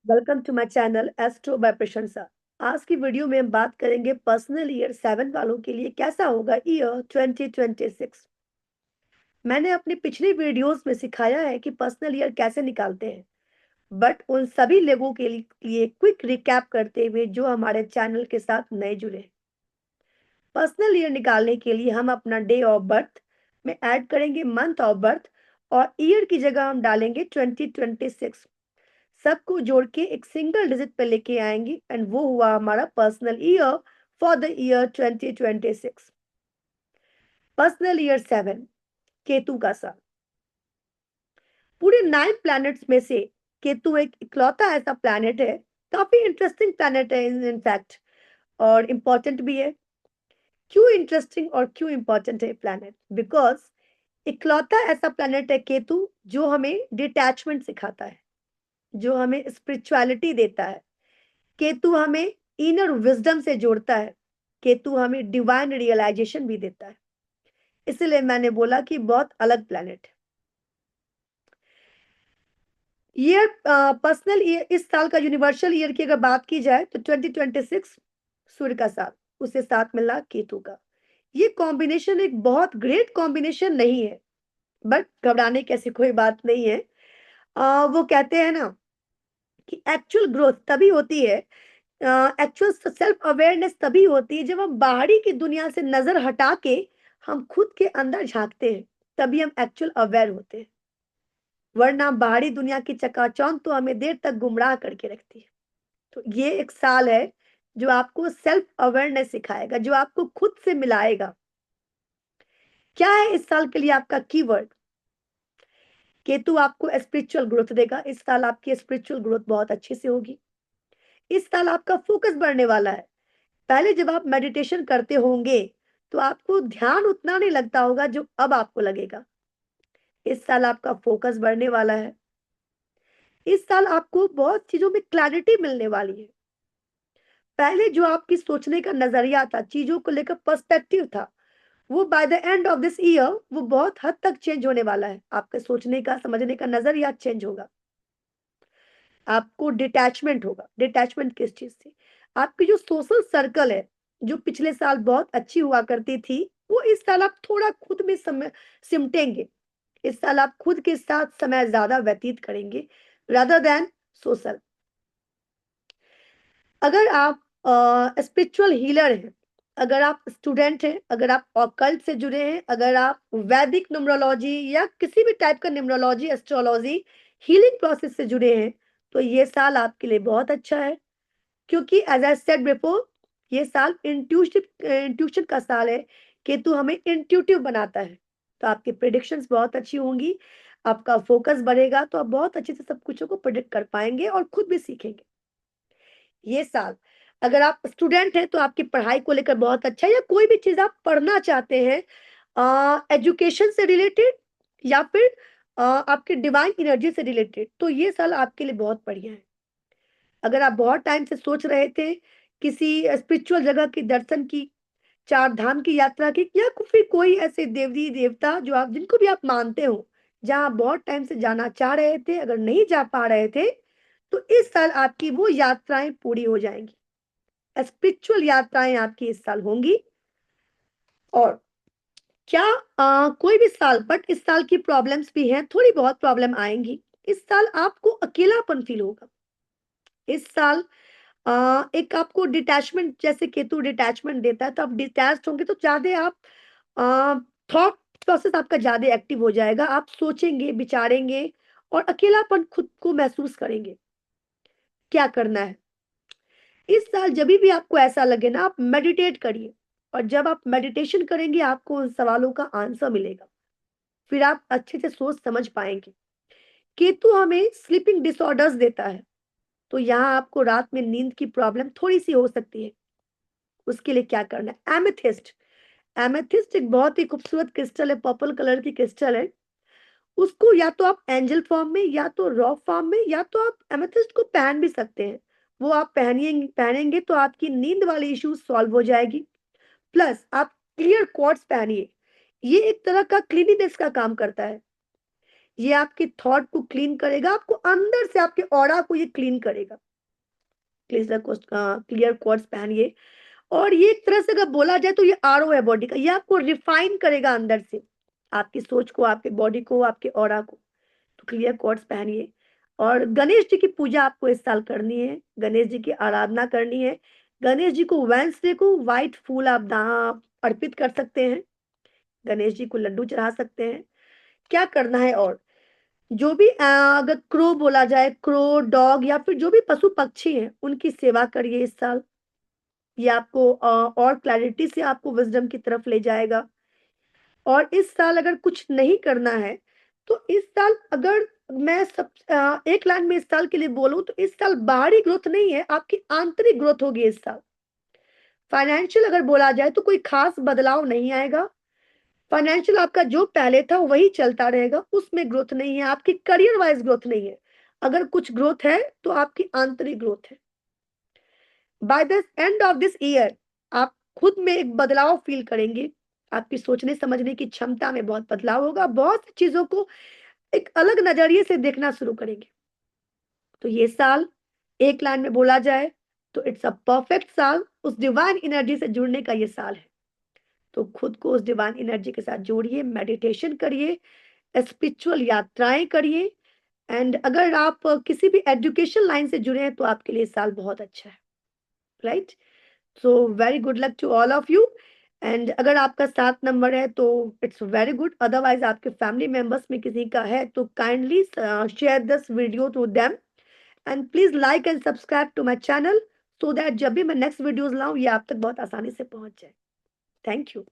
Welcome to my channel astro by Prashansa. आज की video में हम बात करेंगे पर्सनल ईयर 7 वालों के लिए कैसा होगा ईयर 2026। मैंने अपनी पिछली वीडियोस में सिखाया है कि पर्सनल ईयर कैसे निकालते हैं, बट उन सभी लोगों के लिए क्विक रिकैप करते हुए जो हमारे चैनल के साथ नए जुड़े हैं। पर्सनल ईयर निकालने के लिए हम अपना डे ऑफ बर्थ में ऐड करेंगे मंथ ऑफ बर्थ और ईयर की जगह हम डालेंगे 2026। सबको जोड़ के एक सिंगल डिजिट पे लेके आएंगे एंड वो हुआ हमारा personal year for the year 2026। Personal year 7 Ketu का साल। पूरे 9 प्लैनेट्स में से केतु एक इकलौता ऐसा प्लैनेट है, काफी इंटरेस्टिंग प्लैनेट है इनफैक्ट, और इम्पोर्टेंट भी है। क्यों इंटरेस्टिंग और क्यों इंपॉर्टेंट है प्लैनेट? बिकॉज इकलौता ऐसा प्लैनेट है केतु जो हमें डिटैचमेंट सिखाता है, जो हमें स्पिरिचुअलिटी देता है। केतु हमें इनर विजडम से जोड़ता है। केतु हमें डिवाइन रियलाइजेशन भी देता है। इसलिए मैंने बोला कि बहुत अलग प्लैनेट है। ईयर पर्सनल ईयर, इस साल का यूनिवर्सल ईयर की अगर बात की जाए तो 2026 सूर्य का साल, उससे साथ मिला केतु का। ये कॉम्बिनेशन एक बहुत ग्रेट कॉम्बिनेशन नहीं है, बट घबराने की ऐसी कोई बात नहीं है। वो कहते हैं ना कि एक्चुअल ग्रोथ तभी होती है, एक्चुअल सेल्फ अवेयरनेस तभी होती है जब हम बाहरी की दुनिया से नजर हटा के हम खुद के अंदर झांकते हैं, तभी हम एक्चुअल अवेयर होते हैं। वरना बाहरी दुनिया की चकाचौंध तो हमें देर तक गुमराह करके रखती है। तो ये एक साल है जो आपको सेल्फ अवेयरनेस सिखाएगा, जो आपको खुद से मिलाएगा। क्या है इस साल के लिए आपका कीवर्ड? केतु आपको स्पिरिचुअल ग्रोथ देगा। इस साल आपकी स्पिरिचुअल ग्रोथ बहुत अच्छे से होगी। इस साल आपका फोकस बढ़ने वाला है। पहले जब आप मेडिटेशन करते होंगे तो आपको ध्यान उतना नहीं लगता होगा जो अब आपको लगेगा। इस साल आपका फोकस बढ़ने वाला है। इस साल आपको बहुत चीजों में क्लैरिटी मिलने वाली है। पहले जो आपकी सोचने का नजरिया था, चीजों को लेकर पर्सपेक्टिव था, वो by the end of this year वो बहुत हद तक चेंज होने वाला है। आपके सोचने का, समझने का नजरिया चेंज होगा। आपको डिटैचमेंट होगा। डिटैचमेंट किस चीज से? आपकी जो सोशल सर्कल है, जो पिछले साल बहुत अच्छी हुआ करती थी, वो इस साल आप थोड़ा खुद में समय सिमटेंगे। इस साल आप खुद के साथ समय ज्यादा व्यतीत करेंगे रादर देन सोशल। अगर आप स्पिरिचुअल हीलर हैं, अगर आप स्टूडेंट हैं, अगर आप ऑकल्ट से जुड़े हैं, अगर आप वैदिक न्यूमरोलॉजी या किसी भी टाइप का न्यूमरोलॉजी, एस्ट्रोलॉजी, हीलिंग प्रोसेस से जुड़े हैं, तो ये साल आपके लिए बहुत अच्छा है। क्योंकि एज आई सेड बिफोर, ये साल इंट्यूशन का साल है। केतु हमें इंट्यूटिव बनाता है। तो आपकी प्रिडिक्शंस बहुत अच्छी होंगी। आपका फोकस बढ़ेगा तो आप बहुत अच्छे से सब कुछ को प्रिडिक्ट कर पाएंगे और खुद भी सीखेंगे। ये साल अगर आप स्टूडेंट हैं तो आपकी पढ़ाई को लेकर बहुत अच्छा है, या कोई भी चीज आप पढ़ना चाहते हैं एजुकेशन से रिलेटेड या फिर आपके डिवाइन एनर्जी से रिलेटेड, तो ये साल आपके लिए बहुत बढ़िया है। अगर आप बहुत टाइम से सोच रहे थे किसी स्पिरिचुअल जगह की दर्शन की, चार धाम की यात्रा की, या फिर कोई ऐसे देवी देवता जो आप जिनको भी आप मानते हो, जहां आप बहुत टाइम से जाना चाह रहे थे, अगर नहीं जा पा रहे थे, तो इस साल आपकी वो यात्राएं पूरी हो जाएंगी। स्पिरिचुअल यात्राएं आपकी इस साल होंगी। और क्या कोई भी साल, बट इस साल की प्रॉब्लम्स भी हैं, थोड़ी बहुत प्रॉब्लम आएंगी। इस साल आपको अकेलापन फील होगा। इस साल एक आपको डिटैचमेंट, जैसे केतु डिटैचमेंट देता है, तो आप डिटैच होंगे तो ज्यादा आप थॉट प्रोसेस आपका ज्यादा एक्टिव हो जाएगा। आप सोचेंगे, विचारेंगे और अकेलापन खुद को महसूस करेंगे। क्या करना है इस साल? जब भी आपको ऐसा लगे ना, आप मेडिटेट करिए। और जब आप मेडिटेशन करेंगे आपको उन सवालों का आंसर मिलेगा। फिर आप अच्छे से सोच समझ पाएंगे। केतु हमें स्लीपिंग डिसऑर्डर्स देता है, तो यहाँ आपको रात में नींद की प्रॉब्लम थोड़ी सी हो सकती है। उसके लिए क्या करना है? एमेथिस्ट। एमेथिस्ट एक बहुत ही खूबसूरत क्रिस्टल है, पर्पल कलर की क्रिस्टल है। उसको या तो आप एंजल फॉर्म में, या तो रॉ फॉर्म में, या तो आप एमेथिस्ट को पहन भी सकते हैं। वो आप पहनेंगे तो आपकी नींद वाली इश्यूज सॉल्व हो जाएगी। प्लस आप क्लियर क्वार्ट्ज पहनिए। ये एक तरह का क्लीनिनेस का काम करता है। ये आपके थॉट को क्लीन करेगा, आपको अंदर से आपके ऑरा को ये क्लीन करेगा। क्लियर क्वार्ट्ज पहनिए, और ये एक तरह से अगर बोला जाए तो ये आरओ है बॉडी का, ये आपको रिफाइन करेगा अंदर से, आपकी सोच को, आपके बॉडी को, आपके ऑरा को। तो क्लियर क्वार्ट्ज पहनिए। और गणेश जी की पूजा आपको इस साल करनी है, गणेश जी की आराधना करनी है। गणेश जी को वेंसडे को व्हाइट फूल आप अर्पित कर सकते हैं, गणेश जी को लड्डू चढ़ा सकते हैं। क्या करना है, और जो भी अगर क्रो बोला जाए, क्रो, डॉग या फिर जो भी पशु पक्षी हैं उनकी सेवा करिए इस साल। ये आपको और क्लैरिटी से आपको विजडम की तरफ ले जाएगा। और इस साल अगर कुछ नहीं करना है तो इस साल अगर मैं सब एक लाइन में इस साल के लिए बोलूं तो इस साल बाहरी ग्रोथ नहीं है, आपकी आंतरिक ग्रोथ होगी इस साल। फाइनेंशियल अगर बोला जाए तो कोई खास बदलाव नहीं आएगा, फाइनेंशियल आपका जो पहले था वही चलता रहेगा, उसमें ग्रोथ नहीं है, आपकी करियर वाइज ग्रोथ नहीं है। अगर कुछ ग्रोथ है तो आपकी आंतरिक ग्रोथ है। By the end of this year आप खुद में एक बदलाव फील करेंगे, आपकी सोचने समझने की क्षमता में बहुत बदलाव होगा, बहुत सी चीजों को एक अलग नजरिए से देखना शुरू करेंगे। तो ये साल एक लाइन में बोला जाए तो इट्स अ परफेक्ट साल, उस डिवाइन एनर्जी से जुड़ने का ये साल है। तो खुद को उस डिवाइन एनर्जी के साथ जोड़िए, मेडिटेशन करिए, स्पिरिचुअल यात्राएं करिए। एंड अगर आप किसी भी एजुकेशन लाइन से जुड़े हैं तो आपके लिए साल बहुत अच्छा है, right. So very good luck to all of you. And अगर आपका 7 नंबर है तो इट्स वेरी गुड, अदरवाइज आपके फैमिली मेंबर्स में किसी का है तो kindly share this video to them, and please like and subscribe to my channel, so that जब भी मैं नेक्स्ट वीडियोस लाऊं ये आप तक बहुत आसानी से पहुंच जाए। Thank you.